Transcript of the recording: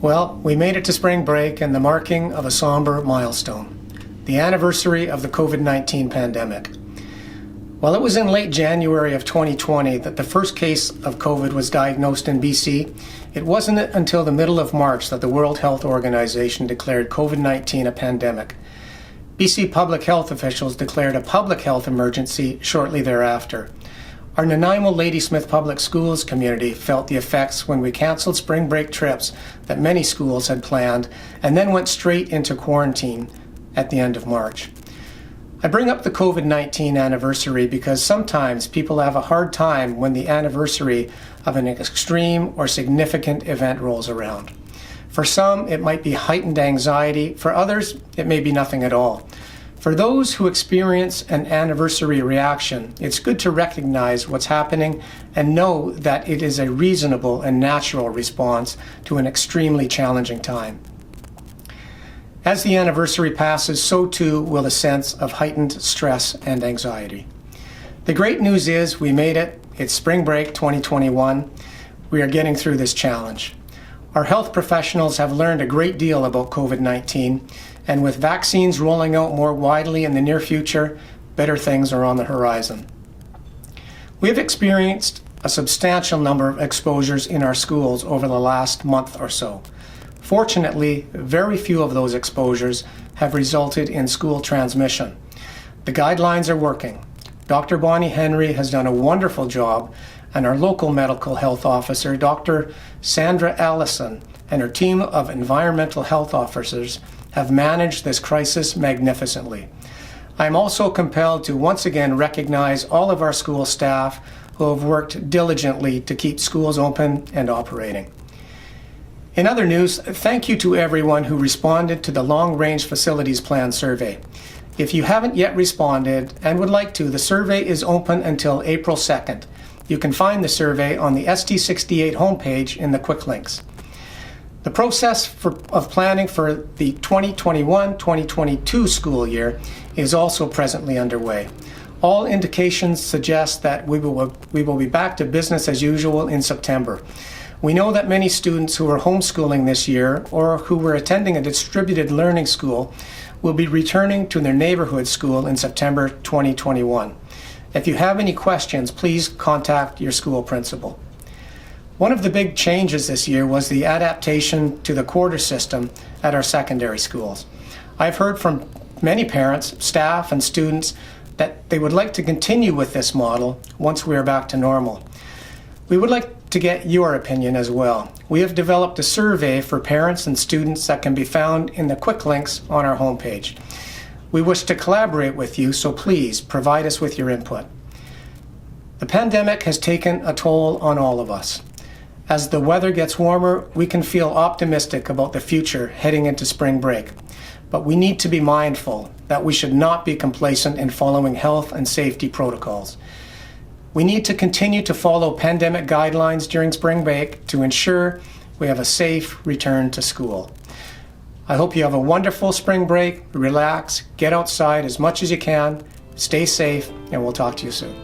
Well, we made it to spring break and the marking of a somber milestone, the anniversary of the COVID-19 pandemic. While it was in late January of 2020 that the first case of COVID was diagnosed in BC, it wasn't until the middle of March that the World Health Organization declared COVID-19 a pandemic. BC public health officials declared a public health emergency shortly thereafter. Our Nanaimo-Ladysmith Public Schools community felt the effects when we cancelled spring break trips that many schools had planned and then went straight into quarantine at the end of March. I bring up the COVID-19 anniversary because sometimes people have a hard time when the anniversary of an extreme or significant event rolls around. For some, it might be heightened anxiety. For others, it may be nothing at all. For those who experience an anniversary reaction, it's good to recognize what's happening and know that it is a reasonable and natural response to an extremely challenging time. As the anniversary passes, so too will a sense of heightened stress and anxiety. The great news is we made it. It's spring break 2021. We are getting through this challenge. Our health professionals have learned a great deal about COVID-19, and with vaccines rolling out more widely in the near future, better things are on the horizon. We have experienced a substantial number of exposures in our schools over the last month or so. Fortunately, very few of those exposures have resulted in school transmission. The guidelines are working. Dr. Bonnie Henry has done a wonderful job, and our local medical health officer, Dr. Sandra Allison, and her team of environmental health officers have managed this crisis magnificently. I am also compelled to once again recognize all of our school staff who have worked diligently to keep schools open and operating. In other news, thank you to everyone who responded to the Long Range Facilities Plan survey. If you haven't yet responded and would like to, the survey is open until April 2nd. You can find the survey on the ST68 homepage in the quick links. The process of planning for the 2021-2022 school year is also presently underway. All indications suggest that we will be back to business as usual in September. We know that many students who are homeschooling this year or who were attending a distributed learning school will be returning to their neighborhood school in September 2021. If you have any questions, please contact your school principal. One of the big changes this year was the adaptation to the quarter system at our secondary schools. I've heard from many parents, staff, and students that they would like to continue with this model once we are back to normal. We would like to get your opinion as well. We have developed a survey for parents and students that can be found in the quick links on our homepage. We wish to collaborate with you, so please provide us with your input. The pandemic has taken a toll on all of us. As the weather gets warmer, we can feel optimistic about the future heading into spring break. But we need to be mindful that we should not be complacent in following health and safety protocols. We need to continue to follow pandemic guidelines during spring break to ensure we have a safe return to school. I hope you have a wonderful spring break, relax, get outside as much as you can, stay safe, and we'll talk to you soon.